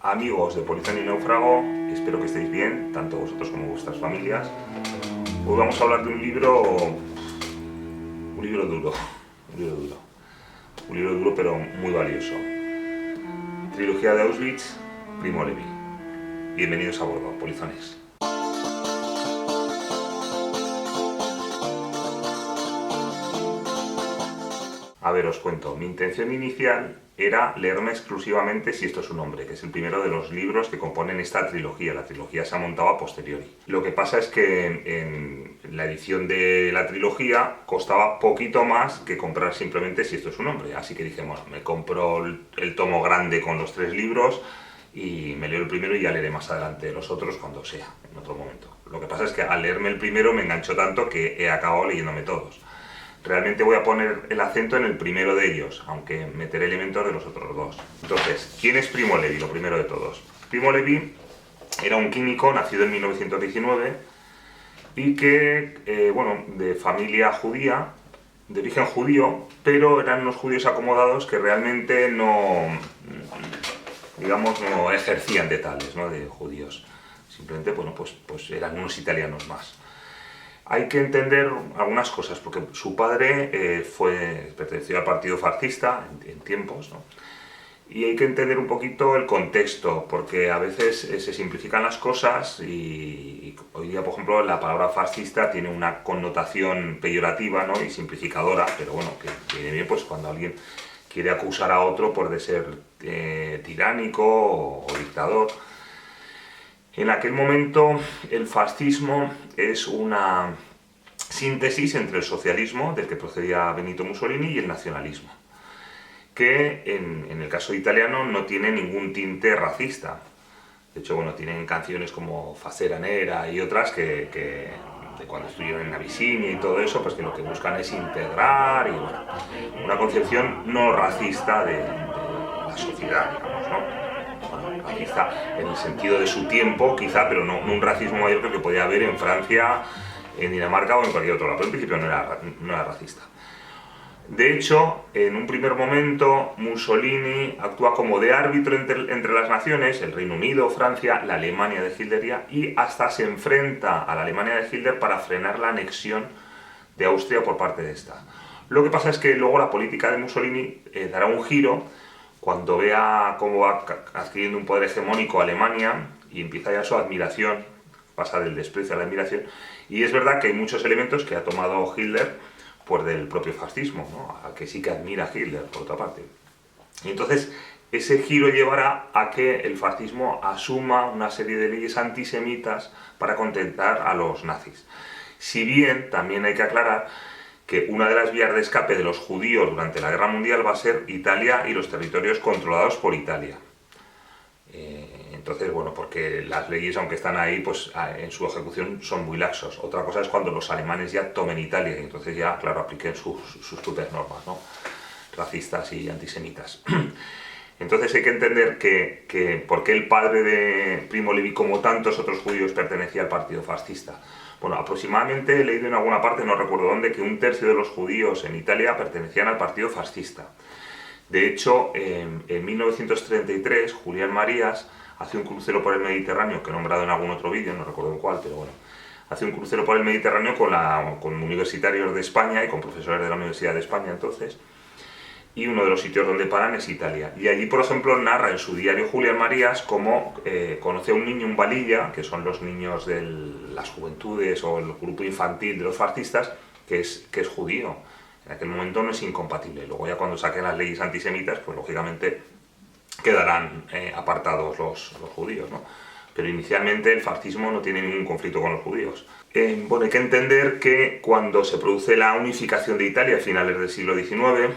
Amigos de Polizón y Náufrago, espero que estéis bien, tanto vosotros como vuestras familias. Hoy vamos a hablar de un libro duro, un libro duro pero muy valioso. Trilogía de Auschwitz, Primo Levi. Bienvenidos a bordo, polizones. A ver, os cuento. Mi intención inicial era leerme exclusivamente Si esto es un hombre, que es el primero de los libros que componen esta trilogía. La trilogía se ha montado a posteriori. Lo que pasa es que en la edición de la trilogía costaba poquito más que comprar simplemente Si esto es un hombre. Así que dije, bueno, me compro el tomo grande con los 3 libros y me leo el primero y ya leeré más adelante los otros cuando sea, en otro momento. Lo que pasa es que al leerme el primero me enganchó tanto que he acabado leyéndome todos. Realmente voy a poner el acento en el primero de ellos, aunque meteré elementos de los otros dos. Entonces, ¿quién es Primo Levi? Lo primero de todos. Primo Levi era un químico nacido en 1919 y que, bueno, de familia judía, de origen judío, pero eran unos judíos acomodados que realmente no, digamos, no ejercían de tales, ¿no? De judíos. Simplemente, bueno, pues eran unos italianos más. Hay que entender algunas cosas, porque su padre perteneció al partido fascista en tiempos, ¿no? Y hay que entender un poquito el contexto, porque a veces se simplifican las cosas y hoy día, por ejemplo, la palabra fascista tiene una connotación peyorativa, ¿no? Y simplificadora, pero bueno, que viene bien pues cuando alguien quiere acusar a otro por de ser tiránico o dictador. En aquel momento el fascismo es una síntesis entre el socialismo, del que procedía Benito Mussolini, y el nacionalismo, que en el caso italiano no tiene ningún tinte racista. De hecho, bueno, tienen canciones como Facera Nera y otras que de cuando estuvieron en Abisinia y todo eso, pues que lo que buscan es integrar y bueno, una concepción no racista de la sociedad, digamos, ¿no? Racista en el sentido de su tiempo, quizá, pero no un racismo mayor que el que podía haber en Francia, en Dinamarca o en cualquier otro lado. Pero en principio no era racista. De hecho, en un primer momento, Mussolini actúa como de árbitro entre las naciones, el Reino Unido, Francia, la Alemania de Hitler, y hasta se enfrenta a la Alemania de Hitler para frenar la anexión de Austria por parte de esta. Lo que pasa es que luego la política de Mussolini dará un giro cuando vea cómo va adquiriendo un poder hegemónico Alemania y empieza ya su admiración, pasa del desprecio a la admiración, y es verdad que hay muchos elementos que ha tomado Hitler pues del propio fascismo, ¿no? A que sí que admira a Hitler, por otra parte. Y entonces ese giro llevará a que el fascismo asuma una serie de leyes antisemitas para contentar a los nazis. Si bien también hay que aclarar que una de las vías de escape de los judíos durante la Guerra Mundial va a ser Italia y los territorios controlados por Italia. Entonces, bueno, porque las leyes, aunque están ahí, pues en su ejecución son muy laxos. Otra cosa es cuando los alemanes ya tomen Italia y entonces ya, claro, apliquen sus propias normas, ¿no? Racistas y antisemitas. Entonces hay que entender que por qué el padre de Primo Levi, como tantos otros judíos, pertenecía al partido fascista. Bueno, aproximadamente he leído en alguna parte, no recuerdo dónde, que 1/3 de los judíos en Italia pertenecían al partido fascista. De hecho, en 1933, Julián Marías hace un crucero por el Mediterráneo, que he nombrado en algún otro vídeo, no recuerdo en cuál, pero bueno, hace un crucero por el Mediterráneo con universitarios de España y con profesores de la Universidad de España entonces, y uno de los sitios donde paran es Italia. Y allí, por ejemplo, narra en su diario Julián Marías cómo conoce a un niño en Valilla, que son los niños de las juventudes o el grupo infantil de los fascistas, que es judío. En aquel momento no es incompatible. Luego ya cuando saquen las leyes antisemitas, pues lógicamente quedarán apartados los judíos, ¿no? Pero inicialmente el fascismo no tiene ningún conflicto con los judíos. Bueno, hay que entender que cuando se produce la unificación de Italia a finales del siglo XIX,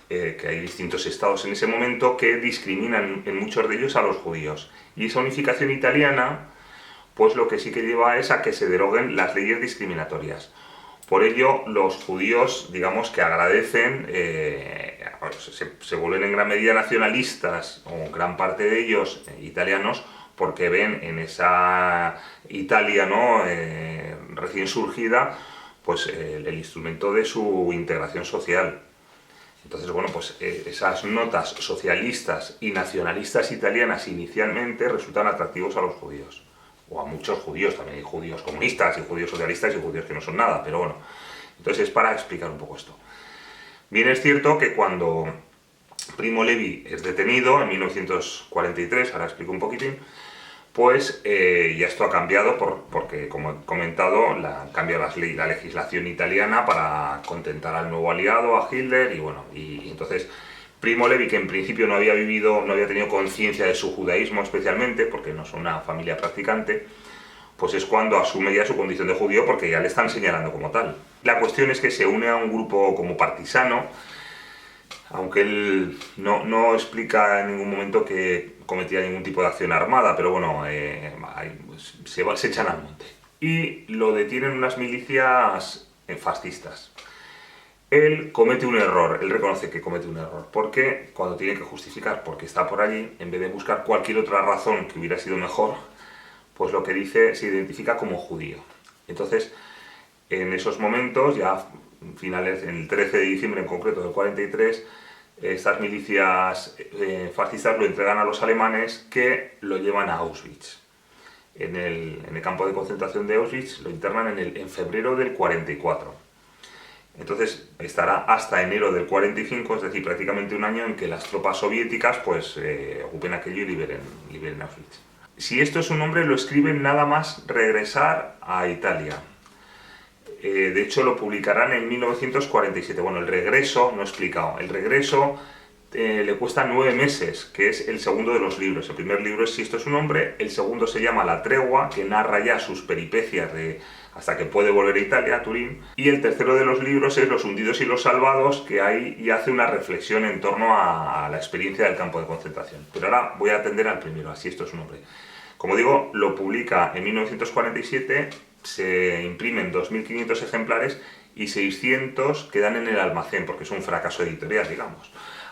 que hay distintos estados en ese momento que discriminan en muchos de ellos a los judíos. Y esa unificación italiana, pues lo que sí que lleva es a que se deroguen las leyes discriminatorias. Por ello, los judíos, digamos que agradecen, se vuelven en gran medida nacionalistas, o gran parte de ellos italianos, porque ven en esa Italia, ¿no? Recién surgida, pues el instrumento de su integración social. Entonces, bueno, pues esas notas socialistas y nacionalistas italianas inicialmente resultan atractivos a los judíos, o a muchos judíos, también hay judíos comunistas y judíos socialistas y judíos que no son nada, pero bueno, entonces es para explicar un poco esto. Bien es cierto que cuando Primo Levi es detenido en 1943, ahora explico un poquitín, pues ya esto ha cambiado porque, como he comentado, cambia la legislación italiana para contentar al nuevo aliado, a Hitler, y bueno, y entonces Primo Levi, que en principio no había tenido conciencia de su judaísmo especialmente, porque no es una familia practicante, pues es cuando asume ya su condición de judío porque ya le están señalando como tal. La cuestión es que se une a un grupo como partisano, aunque él no explica en ningún momento que cometía ningún tipo de acción armada, pero bueno, se echan al monte. Y lo detienen unas milicias fascistas. Él comete un error, él reconoce que comete un error, porque cuando tiene que justificar por qué está por allí, en vez de buscar cualquier otra razón que hubiera sido mejor, pues lo que dice se identifica como judío. Entonces, en esos momentos, ya finales, en el 13 de diciembre en concreto del 43, estas milicias fascistas lo entregan a los alemanes, que lo llevan a Auschwitz. En el campo de concentración de Auschwitz lo internan en febrero del 44. Entonces estará hasta enero del 45, es decir, prácticamente un año en que las tropas soviéticas pues ocupen aquello y liberen Auschwitz. Si esto es un nombre, lo escriben nada más regresar a Italia. De hecho, lo publicarán en 1947. Bueno, el regreso, no he explicado, el regreso le cuesta 9 meses, que es el segundo de los libros. El primer libro es Si esto es un hombre, el segundo se llama La tregua, que narra ya sus peripecias hasta que puede volver a Italia, a Turín, y el tercero de los libros es Los hundidos y los salvados, que ahí ya hace una reflexión en torno a la experiencia del campo de concentración. Pero ahora voy a atender al primero, Así esto es un hombre. Como digo, lo publica en 1947, se imprimen 2.500 ejemplares y 600 quedan en el almacén, porque es un fracaso editorial, digamos.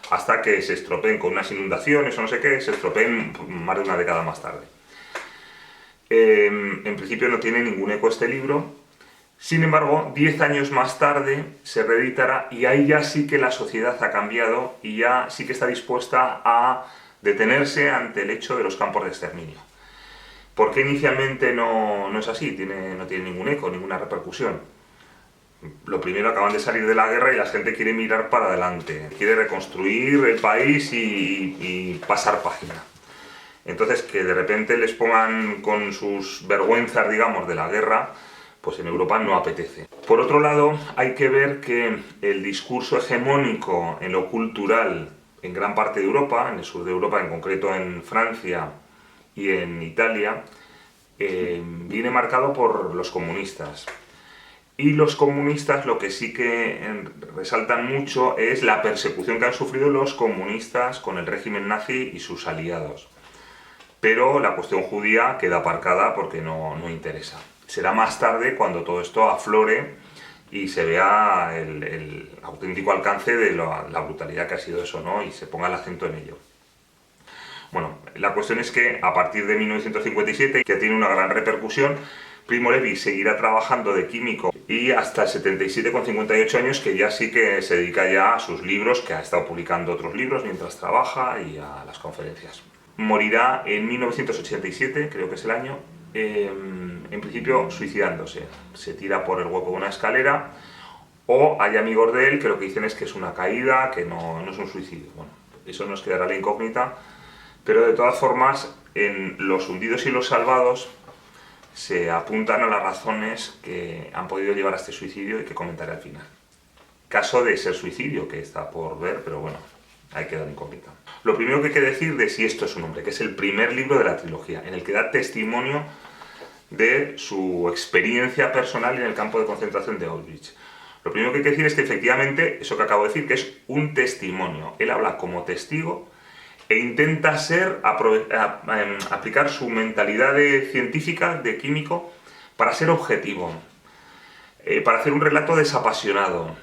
Hasta que se estropeen con unas inundaciones o no sé qué, se estropeen más de una década más tarde. En principio no tiene ningún eco este libro. Sin embargo, 10 años más tarde se reeditará y ahí ya sí que la sociedad ha cambiado y ya sí que está dispuesta a detenerse ante el hecho de los campos de exterminio. ¿Por qué inicialmente no es así? No tiene ningún eco, ninguna repercusión. Lo primero, acaban de salir de la guerra y la gente quiere mirar para adelante, quiere reconstruir el país y pasar página. Entonces, que de repente les pongan con sus vergüenzas, digamos, de la guerra, pues en Europa no apetece. Por otro lado, hay que ver que el discurso hegemónico en lo cultural en gran parte de Europa, en el sur de Europa, en concreto en Francia y en Italia, viene marcado por los comunistas. Y los comunistas lo que sí que resaltan mucho es la persecución que han sufrido los comunistas con el régimen nazi y sus aliados. Pero la cuestión judía queda aparcada porque no interesa. Será más tarde cuando todo esto aflore y se vea el auténtico alcance de la brutalidad que ha sido eso, ¿no? Y se ponga el acento en ello. Bueno, la cuestión es que a partir de 1957, que tiene una gran repercusión, Primo Levi seguirá trabajando de químico y hasta 77 con 58 años, que ya sí que se dedica ya a sus libros, que ha estado publicando otros libros mientras trabaja y a las conferencias. Morirá en 1987, creo que es el año, en principio suicidándose. Se tira por el hueco de una escalera, o hay amigos de él que lo que dicen es que es una caída, que no es un suicidio. Bueno, eso nos quedará la incógnita, pero de todas formas, en Los hundidos y los salvados se apuntan a las razones que han podido llevar a este suicidio y que comentaré al final. Caso de ser suicidio, que está por ver, pero bueno, ahí queda la incógnita. Lo primero que hay que decir de Si esto es un hombre, que es el primer libro de la trilogía, en el que da testimonio de su experiencia personal en el campo de concentración de Auschwitz. Lo primero que hay que decir es que efectivamente, eso que acabo de decir, que es un testimonio. Él habla como testigo e intenta aplicar su mentalidad científica, de químico, para ser objetivo, para hacer un relato desapasionado,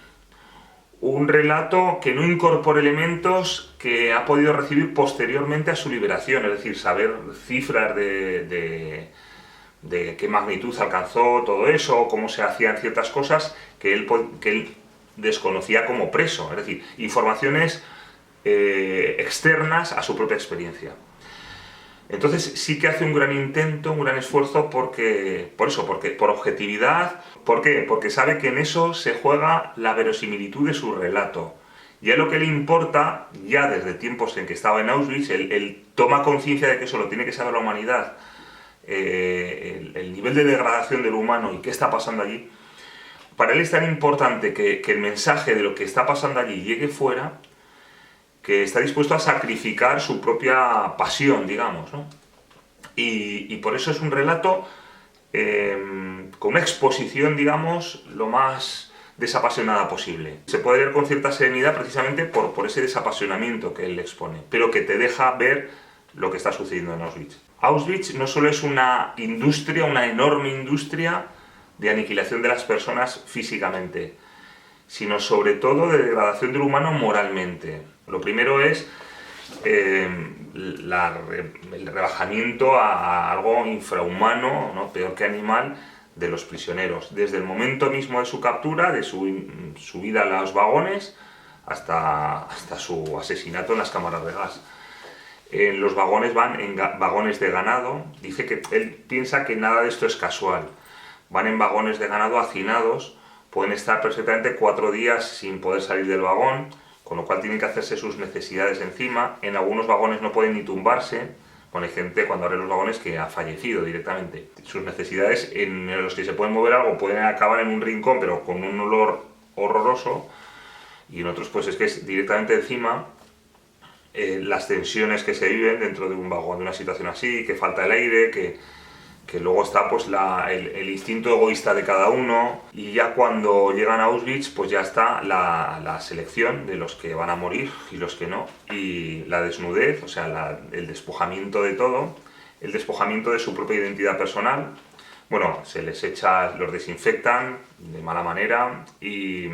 un relato que no incorpore elementos que ha podido recibir posteriormente a su liberación, es decir, saber cifras de qué magnitud alcanzó todo eso, cómo se hacían ciertas cosas que él desconocía como preso, es decir, informaciones externas a su propia experiencia. Entonces sí que hace un gran intento, un gran esfuerzo por objetividad. ¿Por qué? Porque sabe que en eso se juega la verosimilitud de su relato. Y a lo que le importa, ya desde tiempos en que estaba en Auschwitz, él toma conciencia de que eso lo tiene que saber la humanidad, el nivel de degradación del humano y qué está pasando allí. Para él es tan importante que el mensaje de lo que está pasando allí llegue fuera, que está dispuesto a sacrificar su propia pasión, digamos, ¿no? Y por eso es un relato con una exposición, digamos, lo más desapasionada posible. Se puede leer con cierta serenidad precisamente por ese desapasionamiento que él expone, pero que te deja ver lo que está sucediendo en Auschwitz. Auschwitz no solo es una industria, una enorme industria de aniquilación de las personas físicamente, sino sobre todo de degradación del humano moralmente. Lo primero es el rebajamiento a algo infrahumano, ¿no? Peor que animal, de los prisioneros. Desde el momento mismo de su captura, de su subida a los vagones, hasta su asesinato en las cámaras de gas. Los vagones van en vagones de ganado. Dice que él piensa que nada de esto es casual. Van en vagones de ganado hacinados, pueden estar perfectamente 4 días sin poder salir del vagón, con lo cual tienen que hacerse sus necesidades encima. En algunos vagones no pueden ni tumbarse. Bueno, hay gente cuando abre los vagones que ha fallecido directamente. Sus necesidades, en los que se pueden mover algo, pueden acabar en un rincón, pero con un olor horroroso. Y en otros pues es que es directamente encima. Las tensiones que se viven dentro de un vagón, de una situación así, que falta el aire, que luego está pues el instinto egoísta de cada uno, y ya cuando llegan a Auschwitz pues ya está la selección de los que van a morir y los que no, y la desnudez, o sea, el despojamiento de todo, el despojamiento de su propia identidad personal. Bueno, se les echa, los desinfectan de mala manera y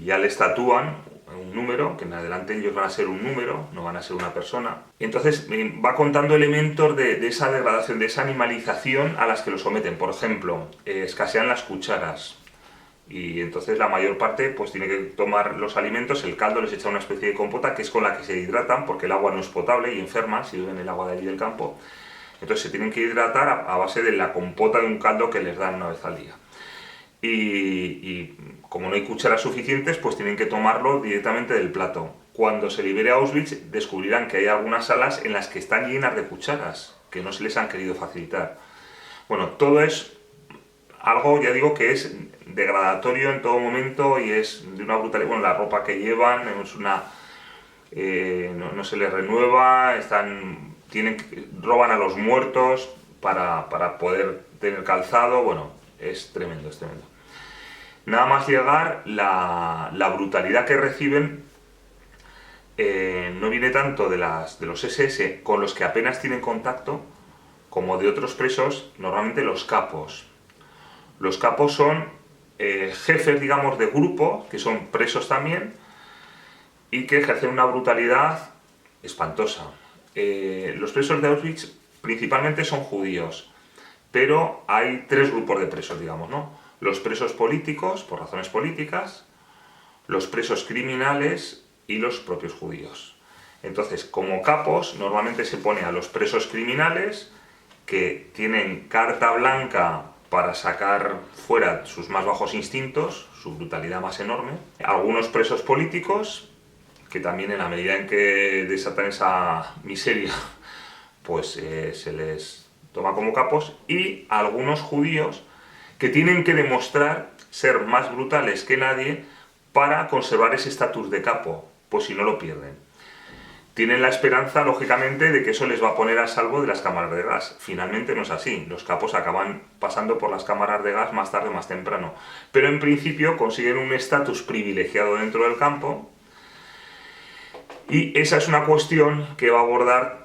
ya les tatúan un número, que en adelante ellos van a ser un número, no van a ser una persona. Entonces va contando elementos de esa degradación, de esa animalización a las que los someten. Por ejemplo, escasean las cucharas y entonces la mayor parte pues tiene que tomar los alimentos, el caldo les echa una especie de compota que es con la que se hidratan porque el agua no es potable y enferman si beben el agua de allí del campo. Entonces se tienen que hidratar a base de la compota de un caldo que les dan una vez al día. Y como no hay cucharas suficientes, pues tienen que tomarlo directamente del plato. Cuando se libere Auschwitz, descubrirán que hay algunas salas en las que están llenas de cucharas, que no se les han querido facilitar. Bueno, todo es algo, ya digo, que es degradatorio en todo momento y es de una brutalidad. Bueno, la ropa que llevan es una... no se les renueva, roban a los muertos para poder tener calzado. Bueno, es tremendo, es tremendo. Nada más llegar, la brutalidad que reciben no viene tanto de los SS, con los que apenas tienen contacto, como de otros presos, normalmente los capos. Los capos son jefes, digamos, de grupo, que son presos también, y que ejercen una brutalidad espantosa. Los presos de Auschwitz principalmente son judíos, pero hay 3 grupos de presos, digamos, ¿no? Los presos políticos, por razones políticas, los presos criminales y los propios judíos. Entonces, como capos, normalmente se pone a los presos criminales, que tienen carta blanca para sacar fuera sus más bajos instintos, su brutalidad más enorme. Algunos presos políticos, que también en la medida en que desatan esa miseria, pues se les toma como capos, y algunos judíos que tienen que demostrar ser más brutales que nadie para conservar ese estatus de capo, pues si no lo pierden. Tienen la esperanza, lógicamente, de que eso les va a poner a salvo de las cámaras de gas. Finalmente no es así, los capos acaban pasando por las cámaras de gas más tarde o más temprano. Pero en principio consiguen un estatus privilegiado dentro del campo, y esa es una cuestión que va a abordar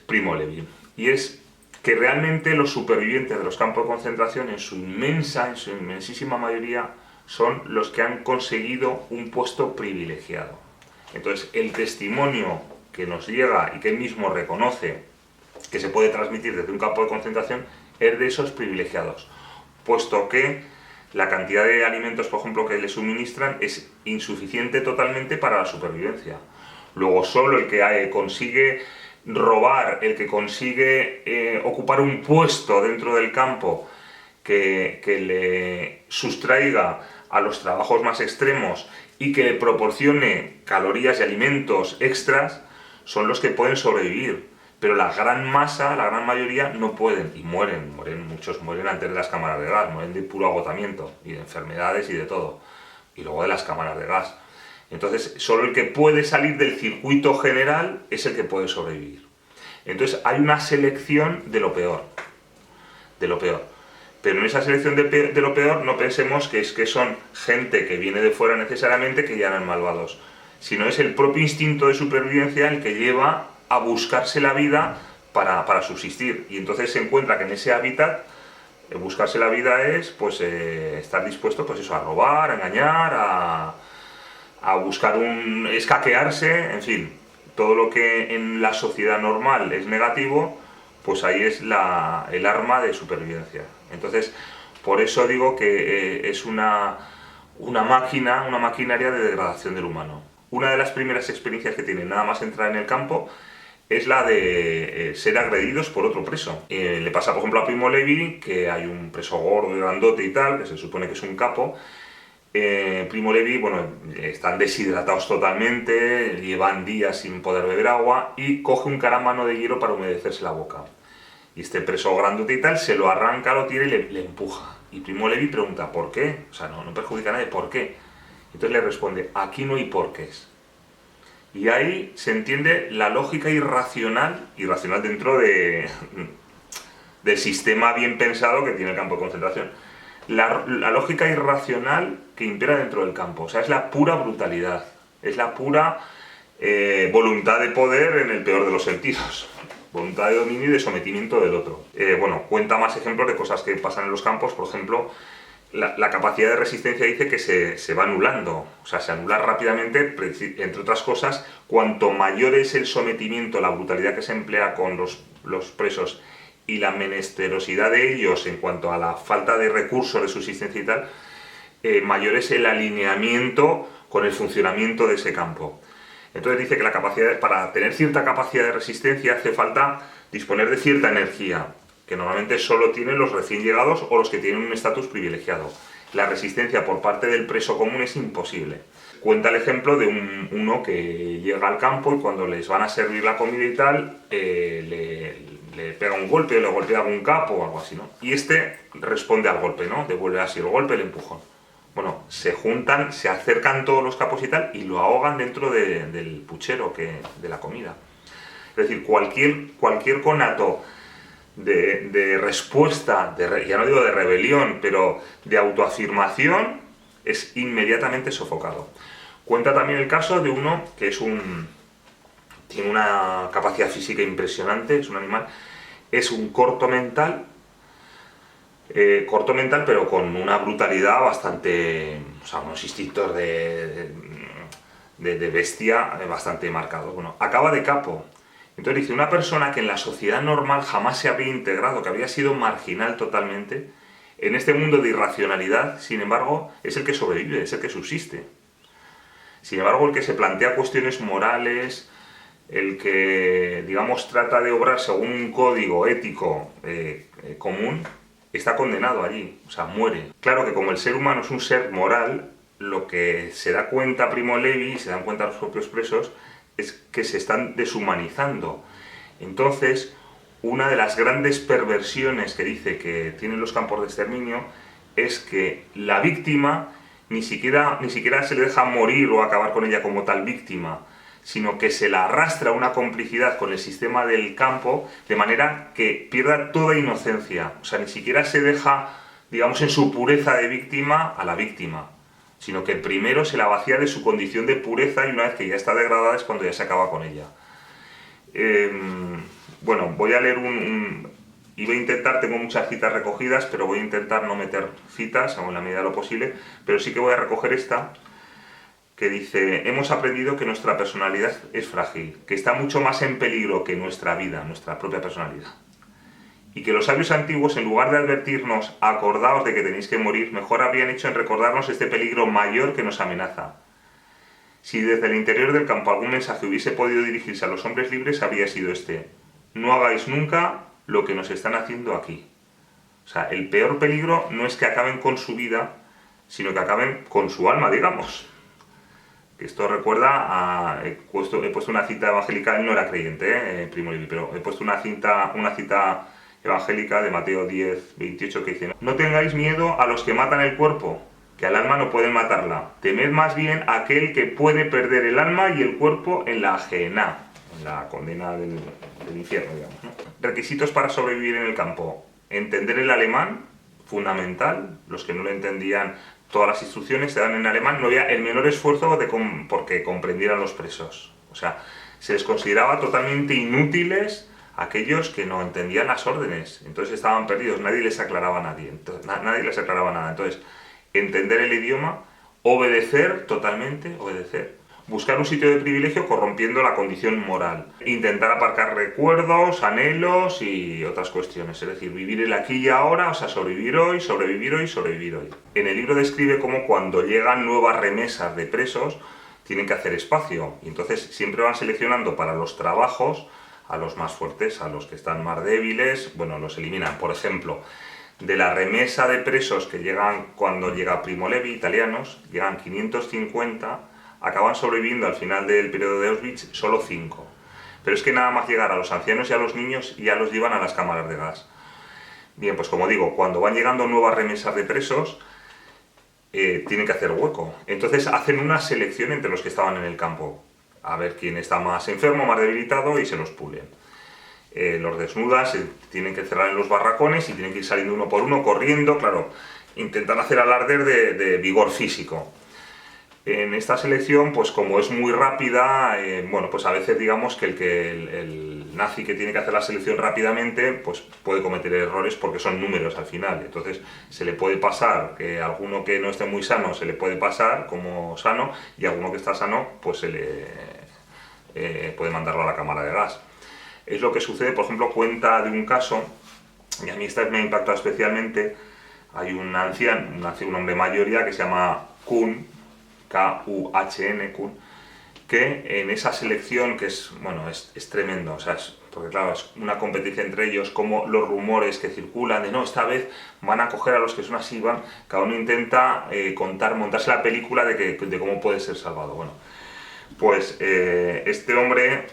Primo Levi, y es que realmente los supervivientes de los campos de concentración, en su inmensísima mayoría, son los que han conseguido un puesto privilegiado. Entonces, el testimonio que nos llega y que él mismo reconoce que se puede transmitir desde un campo de concentración es de esos privilegiados, puesto que la cantidad de alimentos, por ejemplo, que le suministran es insuficiente totalmente para la supervivencia. Luego solo el que consigue robar, el que consigue ocupar un puesto dentro del campo que le sustraiga a los trabajos más extremos y que le proporcione calorías y alimentos extras, son los que pueden sobrevivir. Pero la gran masa, la gran mayoría, no pueden y mueren, muchos mueren antes de las cámaras de gas, mueren de puro agotamiento y de enfermedades y de todo. Y luego de las cámaras de gas. Entonces, solo el que puede salir del circuito general es el que puede sobrevivir. Entonces, hay una selección de lo peor. De lo peor. Pero en esa selección de lo peor no pensemos que son gente que viene de fuera necesariamente que ya eran malvados, sino es el propio instinto de supervivencia el que lleva a buscarse la vida para subsistir. Y entonces se encuentra que en ese hábitat buscarse la vida es pues estar dispuesto pues eso, a robar, a engañar, a buscar escaquearse, en fin, todo lo que en la sociedad normal es negativo, pues ahí es el arma de supervivencia. Entonces, por eso digo que es una maquinaria de degradación del humano. Una de las primeras experiencias que tienen nada más entrar en el campo es la de ser agredidos por otro preso. Le pasa, por ejemplo, a Primo Levi, que hay un preso gordo y grandote y tal, que se supone que es un capo. Primo Levi, bueno, están deshidratados totalmente, llevan días sin poder beber agua y coge un caramano de hielo para humedecerse la boca. Y este preso grandote y tal se lo arranca, lo tira y le empuja. Y Primo Levi pregunta, ¿por qué? O sea, no perjudica a nadie, ¿por qué? Entonces le responde, aquí no hay porqués. Y ahí se entiende la lógica irracional dentro del sistema bien pensado que tiene el campo de concentración. La lógica irracional que impera dentro del campo, o sea, es la pura brutalidad, es la pura voluntad de poder en el peor de los sentidos, voluntad de dominio y de sometimiento del otro. Bueno, cuenta más ejemplos de cosas que pasan en los campos, por ejemplo, la capacidad de resistencia dice que se va anulando, o sea, se anula rápidamente, entre otras cosas, cuanto mayor es el sometimiento, la brutalidad que se emplea con los presos y la menesterosidad de ellos en cuanto a la falta de recursos de subsistencia y tal, mayor es el alineamiento con el funcionamiento de ese campo. Entonces dice que para tener cierta capacidad de resistencia hace falta disponer de cierta energía, que normalmente solo tienen los recién llegados o los que tienen un estatus privilegiado. La resistencia por parte del preso común es imposible. Cuenta el ejemplo de uno que llega al campo y cuando les van a servir la comida y tal, le pega un golpe, le golpea a algún capo o algo así, ¿no? Y este responde al golpe, ¿no? Devuelve así el golpe, el empujón. Bueno, se juntan, se acercan todos los capos y tal y lo ahogan dentro del puchero de la comida. Es decir, cualquier conato de respuesta, ya no digo de rebelión, pero de autoafirmación, es inmediatamente sofocado. Cuenta también el caso de uno que tiene una capacidad física impresionante, es un animal, es un corto mental, pero con una brutalidad bastante, o sea, unos instintos de bestia bastante marcados. Bueno, acaba de capo. Entonces dice, una persona que en la sociedad normal jamás se había integrado, que había sido marginal totalmente, en este mundo de irracionalidad, sin embargo, es el que sobrevive, es el que subsiste. Sin embargo, el que se plantea cuestiones morales, el que, digamos, trata de obrar según un código ético común, está condenado allí, o sea, muere. Claro que como el ser humano es un ser moral, lo que se da cuenta Primo Levi, y se dan cuenta los propios presos, es que se están deshumanizando. Entonces, una de las grandes perversiones que dice que tienen los campos de exterminio es que la víctima ni siquiera se le deja morir o acabar con ella como tal víctima, sino que se la arrastra a una complicidad con el sistema del campo de manera que pierda toda inocencia. O sea, ni siquiera se deja, digamos, en su pureza de víctima a la víctima, sino que primero se la vacía de su condición de pureza y una vez que ya está degradada es cuando ya se acaba con ella. Bueno, voy a leer iba a intentar, tengo muchas citas recogidas, pero voy a intentar no meter citas, en la medida de lo posible, pero sí que voy a recoger esta, que dice, hemos aprendido que nuestra personalidad es frágil, que está mucho más en peligro que nuestra vida, nuestra propia personalidad. y que los sabios antiguos, en lugar de advertirnos, acordaos de que tenéis que morir, mejor habrían hecho en recordarnos este peligro mayor que nos amenaza. Si desde el interior del campo algún mensaje hubiese podido dirigirse a los hombres libres, habría sido este: no hagáis nunca lo que nos están haciendo aquí. O sea, el peor peligro no es que acaben con su vida, sino que acaben con su alma, digamos. Esto recuerda a... He puesto una cita evangélica, él no era creyente, Primo Levi, pero he puesto una cita evangélica de Mateo 10, 28, que dice: no tengáis miedo a los que matan el cuerpo, que al alma no pueden matarla. Temed más bien a aquel que puede perder el alma y el cuerpo en la Gehenna, en la condena del infierno, digamos, ¿no? Requisitos para sobrevivir en el campo: entender el alemán, fundamental. Los que no lo entendían, todas las instrucciones se dan en alemán, no había el menor esfuerzo porque comprendieran los presos. O sea, se les consideraba totalmente inútiles aquellos que no entendían las órdenes. Entonces estaban perdidos, nadie les aclaraba a nadie. Nadie les aclaraba nada. Entonces, entender el idioma, obedecer totalmente, obedecer. Buscar un sitio de privilegio corrompiendo la condición moral. Intentar aparcar recuerdos, anhelos y otras cuestiones. Es decir, vivir el aquí y ahora, o sea, sobrevivir hoy, sobrevivir hoy, sobrevivir hoy. En el libro describe cómo cuando llegan nuevas remesas de presos, tienen que hacer espacio. Y entonces siempre van seleccionando para los trabajos a los más fuertes, a los que están más débiles, bueno, los eliminan. Por ejemplo, de la remesa de presos que llegan cuando llega Primo Levi, italianos, llegan 550, acaban sobreviviendo al final del periodo de Auschwitz solo 5. Pero es que nada más llegar a los ancianos y a los niños ya los llevan a las cámaras de gas. Bien, pues como digo, cuando van llegando nuevas remesas de presos, tienen que hacer hueco. Entonces hacen una selección entre los que estaban en el campo, a ver quién está más enfermo, más debilitado, y se los pulen. Los desnudan, se tienen que cerrar en los barracones y tienen que ir saliendo uno por uno, corriendo, claro, intentan hacer alarde de vigor físico. En esta selección, pues como es muy rápida, bueno, pues a veces digamos que el nazi que tiene que hacer la selección rápidamente, pues puede cometer errores porque son números al final. Entonces se le puede pasar, que alguno que no esté muy sano se le puede pasar como sano, y alguno que está sano, pues se le puede mandarlo a la cámara de gas. Es lo que sucede, por ejemplo, cuenta de un caso, y a mí esta me ha impactado especialmente. Hay un anciano, un hombre mayor ya, que se llama Kuhn, K-U-H-N, Kuhn, que en esa selección, que es, bueno, es tremendo, o sea, porque claro, es una competencia entre ellos, como los rumores que circulan de no, esta vez van a coger a los que son así, cada uno intenta montarse la película de cómo puede ser salvado. Bueno, pues este hombre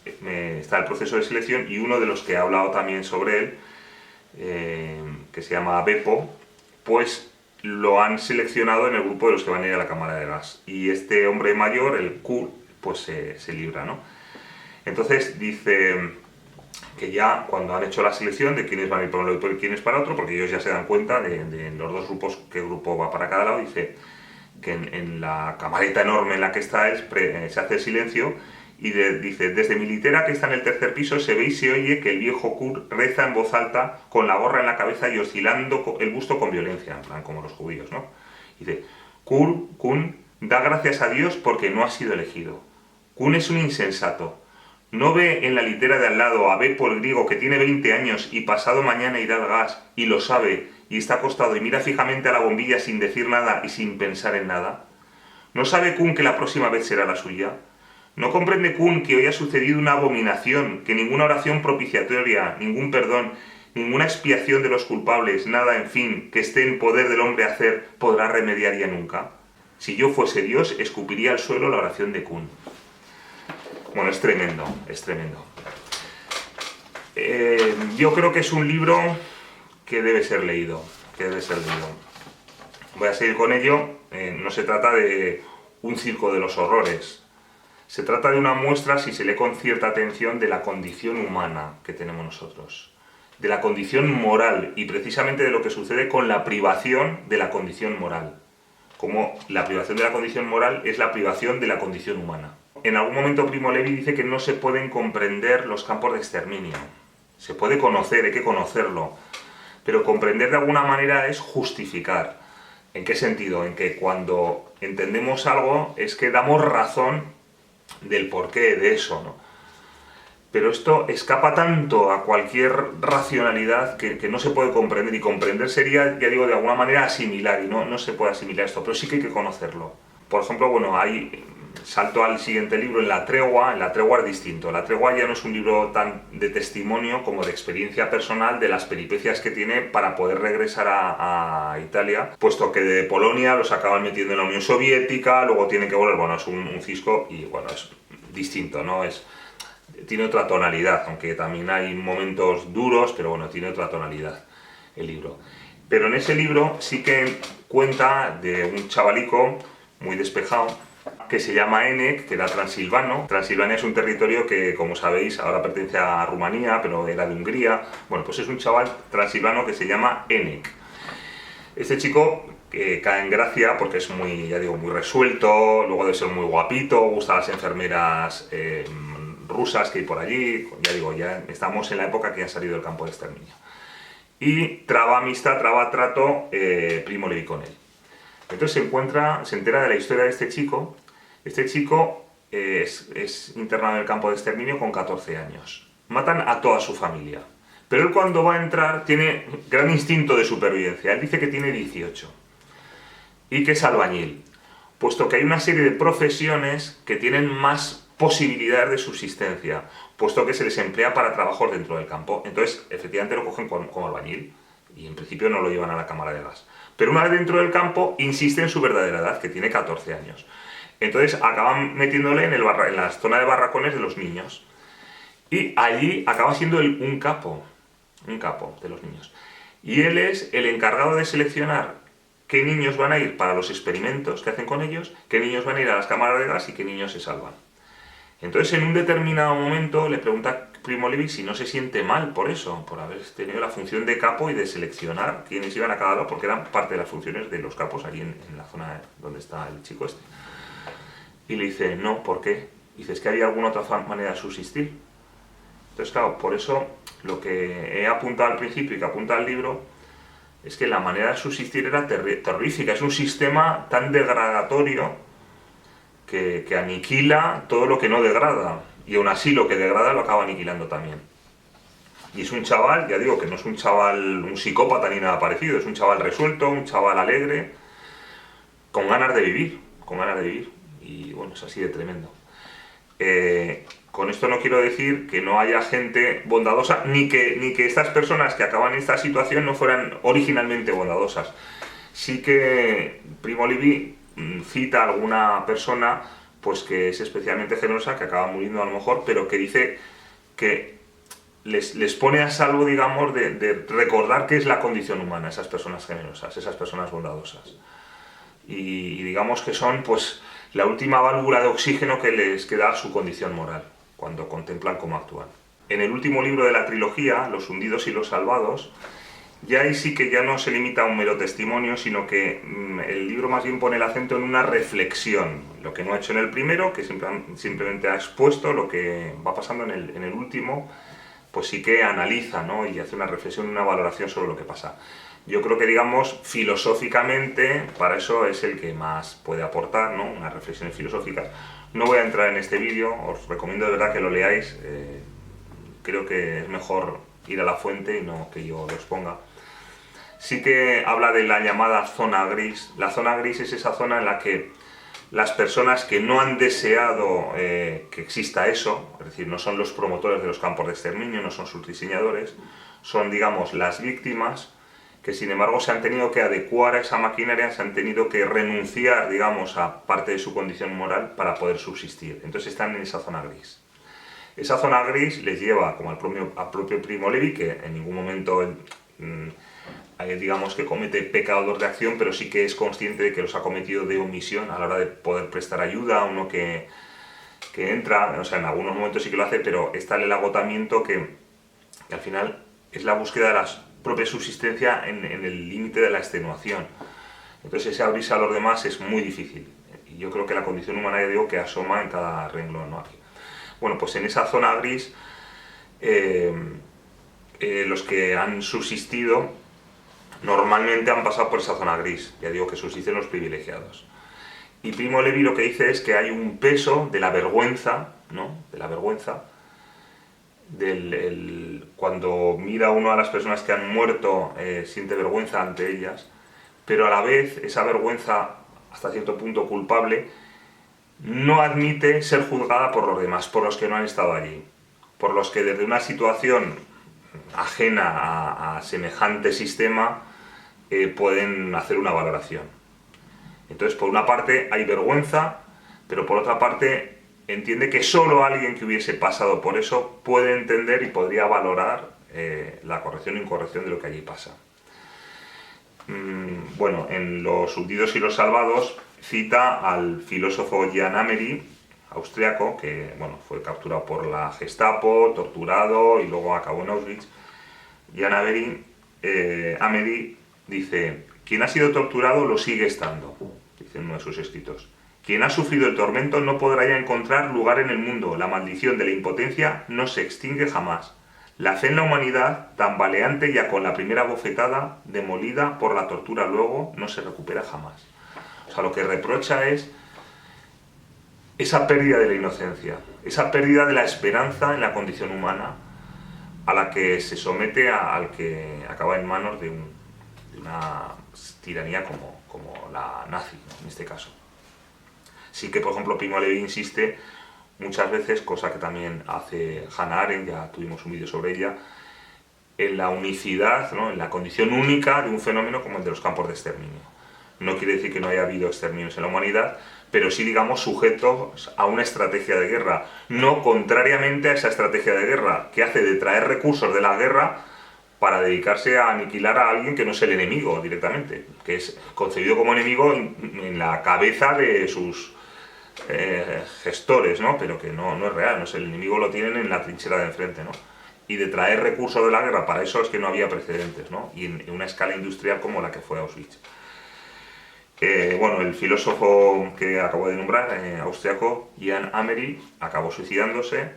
está en el proceso de selección, y uno de los que ha hablado también sobre él, que se llama Beppo, pues lo han seleccionado en el grupo de los que van a ir a la cámara de gas. Y este hombre mayor, el Q, pues se libra, ¿no? Entonces dice que ya cuando han hecho la selección de quiénes van a ir para un lado y quiénes para otro, porque ellos ya se dan cuenta de los dos grupos, qué grupo va para cada lado, dice que en la camareta enorme en la que está él se hace silencio, y dice: desde mi litera, que está en el tercer piso, se ve y se oye que el viejo Kurt reza en voz alta, con la gorra en la cabeza y oscilando el busto con violencia, en plan como los judíos, ¿no? Dice: Kun da gracias a Dios porque no ha sido elegido. Kun es un insensato. ¿No ve en la litera de al lado a Beppo, el griego, que tiene 20 años y pasado mañana irá al gas, y lo sabe, y está acostado y mira fijamente a la bombilla sin decir nada y sin pensar en nada? ¿No sabe Kun que la próxima vez será la suya? ¿No comprende Kun que hoy ha sucedido una abominación, que ninguna oración propiciatoria, ningún perdón, ninguna expiación de los culpables, nada, en fin, que esté en poder del hombre hacer, podrá remediar ya nunca? Si yo fuese Dios, escupiría al suelo la oración de Kun. Bueno, es tremendo, es tremendo. Yo creo que es un libro que debe ser leído, Voy a seguir con ello. No se trata de un circo de los horrores. Se trata de una muestra, si se lee con cierta atención, de la condición humana que tenemos nosotros, de la condición moral, y precisamente de lo que sucede con la privación de la condición moral. Como la privación de la condición moral es la privación de la condición humana. En algún momento Primo Levi dice que no se pueden comprender los campos de exterminio. Se puede conocer, hay que conocerlo, pero comprender de alguna manera es justificar. ¿En qué sentido? En que cuando entendemos algo es que damos razón del porqué de eso, ¿no? pero esto escapa tanto a cualquier racionalidad que no se puede comprender, y comprender sería, ya digo, de alguna manera asimilar, y no se puede asimilar esto, pero sí que hay que conocerlo. Por ejemplo, bueno, ahí salto al siguiente libro, en La Tregua es distinto. La Tregua ya no es un libro tan de testimonio como de experiencia personal de las peripecias que tiene para poder regresar a Italia, puesto que de Polonia los acaban metiendo en la Unión Soviética, luego tienen que volver, bueno, es un cisco y bueno, es distinto, ¿no? Tiene otra tonalidad, aunque también hay momentos duros, pero bueno, tiene otra tonalidad el libro. Pero en ese libro sí que cuenta de un chavalico muy despejado que se llama Enek, que era transilvano. Transilvania es un territorio que, como sabéis, ahora pertenece a Rumanía, pero era de Hungría. Bueno, pues es un chaval transilvano que se llama Enek. Este chico cae en gracia porque es muy, ya digo, muy resuelto, luego de ser muy guapito, gusta a las enfermeras rusas que hay por allí, ya digo, ya estamos en la época que han salido del campo de exterminio. Y traba amistad, traba trato Primo Levi con él. Entonces se entera de la historia de este chico. Este chico es internado en el campo de exterminio con 14 años. Matan a toda su familia. Pero él cuando va a entrar tiene gran instinto de supervivencia. Él dice que tiene 18 y que es albañil, puesto que hay una serie de profesiones que tienen más posibilidades de subsistencia, puesto que se les emplea para trabajos dentro del campo. Entonces, efectivamente lo cogen como albañil y en principio no lo llevan a la cámara de gas. Pero una vez dentro del campo, insiste en su verdadera edad, que tiene 14 años. Entonces acaban metiéndole en la zona de barracones de los niños. Y allí acaba siendo un capo de los niños. Y él es el encargado de seleccionar qué niños van a ir para los experimentos que hacen con ellos, qué niños van a ir a las cámaras de gas y qué niños se salvan. Entonces, en un determinado momento le pregunta Primo Levi si no se siente mal por eso, por haber tenido la función de capo y de seleccionar quiénes iban a cada lado, porque eran parte de las funciones de los capos allí en la zona donde está el chico este. Y le dice, no, ¿por qué? Dice, es que había alguna otra manera de subsistir. Entonces, claro, por eso lo que he apuntado al principio y que apunta al libro es que la manera de subsistir era terrorífica. Es un sistema tan degradatorio que aniquila todo lo que no degrada. Y aún así lo que degrada lo acaba aniquilando también. Y es un chaval, ya digo, que no es un chaval, un psicópata ni nada parecido. Es un chaval resuelto, un chaval alegre, con ganas de vivir. Y bueno, es así de tremendo. Con esto no quiero decir que no haya gente bondadosa, ni que estas personas que acaban en esta situación no fueran originalmente bondadosas. Sí que Primo Levi cita a alguna persona pues que es especialmente generosa, que acaba muriendo a lo mejor, pero que dice que les pone a salvo, digamos, de recordar qué es la condición humana, esas personas generosas, esas personas bondadosas. Y digamos que son pues la última válvula de oxígeno que les queda a su condición moral, cuando contemplan cómo actúan. En el último libro de la trilogía, Los hundidos y los salvados, ya ahí sí que ya no se limita a un mero testimonio, sino que el libro más bien pone el acento en una reflexión, lo que no ha hecho en el primero, que simplemente ha expuesto lo que va pasando en el último, pues sí que analiza, ¿no? Y hace una reflexión, una valoración sobre lo que pasa. Yo creo que, digamos, filosóficamente, para eso es el que más puede aportar, ¿no? Unas reflexiones filosóficas. No voy a entrar en este vídeo, os recomiendo de verdad que lo leáis. Creo que es mejor ir a la fuente y no que yo lo exponga. Sí que habla de la llamada zona gris. La zona gris es esa zona en la que las personas que no han deseado que exista eso, es decir, no son los promotores de los campos de exterminio, no son sus diseñadores, son, digamos, las víctimas, que sin embargo se han tenido que adecuar a esa maquinaria, se han tenido que renunciar, digamos, a parte de su condición moral para poder subsistir. Entonces están en esa zona gris. Esa zona gris les lleva, como al propio Primo Levi, que en ningún momento digamos que comete pecados de acción, pero sí que es consciente de que los ha cometido de omisión a la hora de poder prestar ayuda a uno que entra, o sea, en algunos momentos sí que lo hace, pero está el agotamiento que al final es la búsqueda de la propia subsistencia en el límite de la extenuación. Entonces ese abrirse a los demás es muy difícil. Y yo creo que la condición humana, ya digo, que asoma en cada renglón, ¿no? Aquí. Bueno, pues en esa zona gris, los que han subsistido normalmente han pasado por esa zona gris, ya digo que subsisten los privilegiados. Y Primo Levi lo que dice es que hay un peso de la vergüenza, ¿no? De la vergüenza, cuando mira uno a las personas que han muerto, siente vergüenza ante ellas, pero a la vez esa vergüenza, hasta cierto punto culpable, no admite ser juzgada por los demás, por los que no han estado allí, por los que desde una situación ajena a semejante sistema pueden hacer una valoración. Entonces, por una parte hay vergüenza, pero por otra parte entiende que solo alguien que hubiese pasado por eso puede entender y podría valorar la corrección o incorrección de lo que allí pasa. Bueno, en Los hundidos y los salvados cita al filósofo Jan Amery, austriaco, que bueno, fue capturado por la Gestapo, torturado y luego acabó en Auschwitz. Jan Amery dice: quien ha sido torturado lo sigue estando, dice en uno de sus escritos. Quien ha sufrido el tormento no podrá ya encontrar lugar en el mundo. La maldición de la impotencia no se extingue jamás. La fe en la humanidad, tambaleante ya con la primera bofetada, demolida por la tortura luego, no se recupera jamás. O sea, lo que reprocha es esa pérdida de la inocencia, esa pérdida de la esperanza en la condición humana a la que se somete al que acaba en manos de una tiranía como la nazi, ¿no? En este caso. Sí que, por ejemplo, Primo Levi insiste muchas veces, cosa que también hace Hannah Arendt, ya tuvimos un vídeo sobre ella, en la unicidad, ¿no? En la condición única de un fenómeno como el de los campos de exterminio. No quiere decir que no haya habido exterminios en la humanidad, pero sí, digamos, sujetos a una estrategia de guerra, no contrariamente a esa estrategia de guerra, que hace de traer recursos de la guerra para dedicarse a aniquilar a alguien que no es el enemigo directamente, que es concebido como enemigo en la cabeza de sus gestores, ¿no? Pero que no es real, no es el enemigo, lo tienen en la trinchera de enfrente, ¿no? Y de traer recursos de la guerra para eso es que no había precedentes, ¿no? Y en una escala industrial como la que fue Auschwitz. Bueno, el filósofo que acabo de nombrar, austriaco, Jan Amery, acabó suicidándose,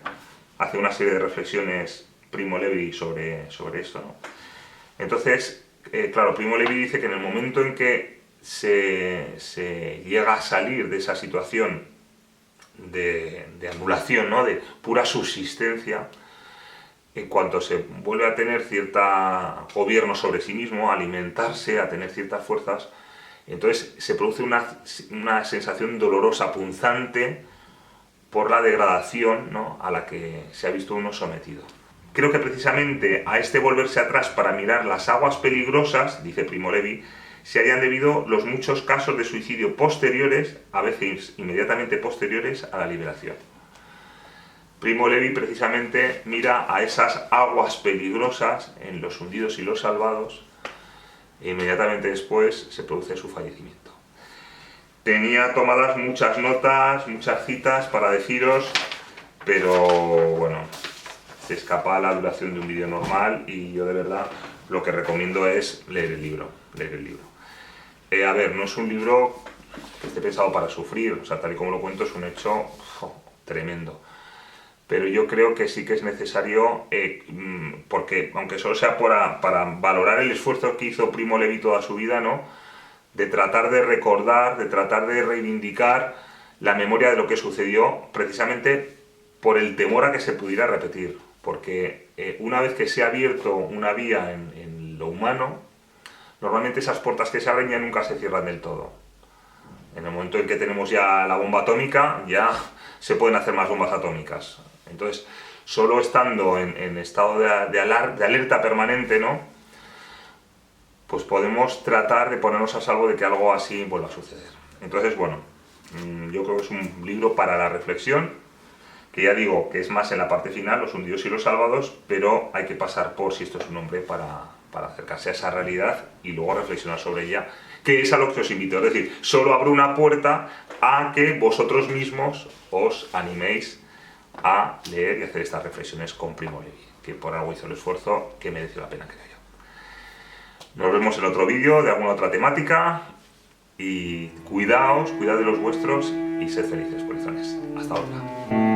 hace una serie de reflexiones Primo Levi sobre esto, ¿no? Entonces, claro, Primo Levi dice que en el momento en que se llega a salir de esa situación de anulación, ¿no? De pura subsistencia, en cuanto se vuelve a tener cierto gobierno sobre sí mismo, a alimentarse, a tener ciertas fuerzas, entonces se produce una sensación dolorosa, punzante, por la degradación, ¿no? A la que se ha visto uno sometido. Creo que precisamente a este volverse atrás para mirar las aguas peligrosas, dice Primo Levi, se hayan debido los muchos casos de suicidio posteriores, a veces inmediatamente posteriores a la liberación. Primo Levi precisamente mira a esas aguas peligrosas en Los hundidos y los salvados, e inmediatamente después se produce su fallecimiento. Tenía tomadas muchas notas, muchas citas para deciros, pero bueno, se escapa la duración de un vídeo normal y yo de verdad lo que recomiendo es leer el libro. A ver, no es un libro que esté pensado para sufrir, o sea, tal y como lo cuento es un hecho tremendo. Pero yo creo que sí que es necesario, porque aunque solo sea para valorar el esfuerzo que hizo Primo Levi toda su vida, ¿no? De tratar de recordar, de tratar de reivindicar la memoria de lo que sucedió, precisamente por el temor a que se pudiera repetir. Porque una vez que se ha abierto una vía en lo humano, normalmente esas puertas que se abren ya nunca se cierran del todo. En el momento en que tenemos ya la bomba atómica, ya se pueden hacer más bombas atómicas. Entonces, solo estando en estado de alerta permanente, ¿no? Pues podemos tratar de ponernos a salvo de que algo así vuelva a suceder. Entonces, bueno, yo creo que es un libro para la reflexión, que ya digo que es más en la parte final, Los hundidos y los salvados, pero hay que pasar por si esto es un hombre para acercarse a esa realidad y luego reflexionar sobre ella, que es a lo que os invito. Es decir, solo abro una puerta a que vosotros mismos os animéis a leer y hacer estas reflexiones con Primo Levi, que por algo hizo el esfuerzo que mereció la pena, creo yo. Nos vemos en otro vídeo de alguna otra temática y cuidad de los vuestros y sed felices, polizones. Hasta otra.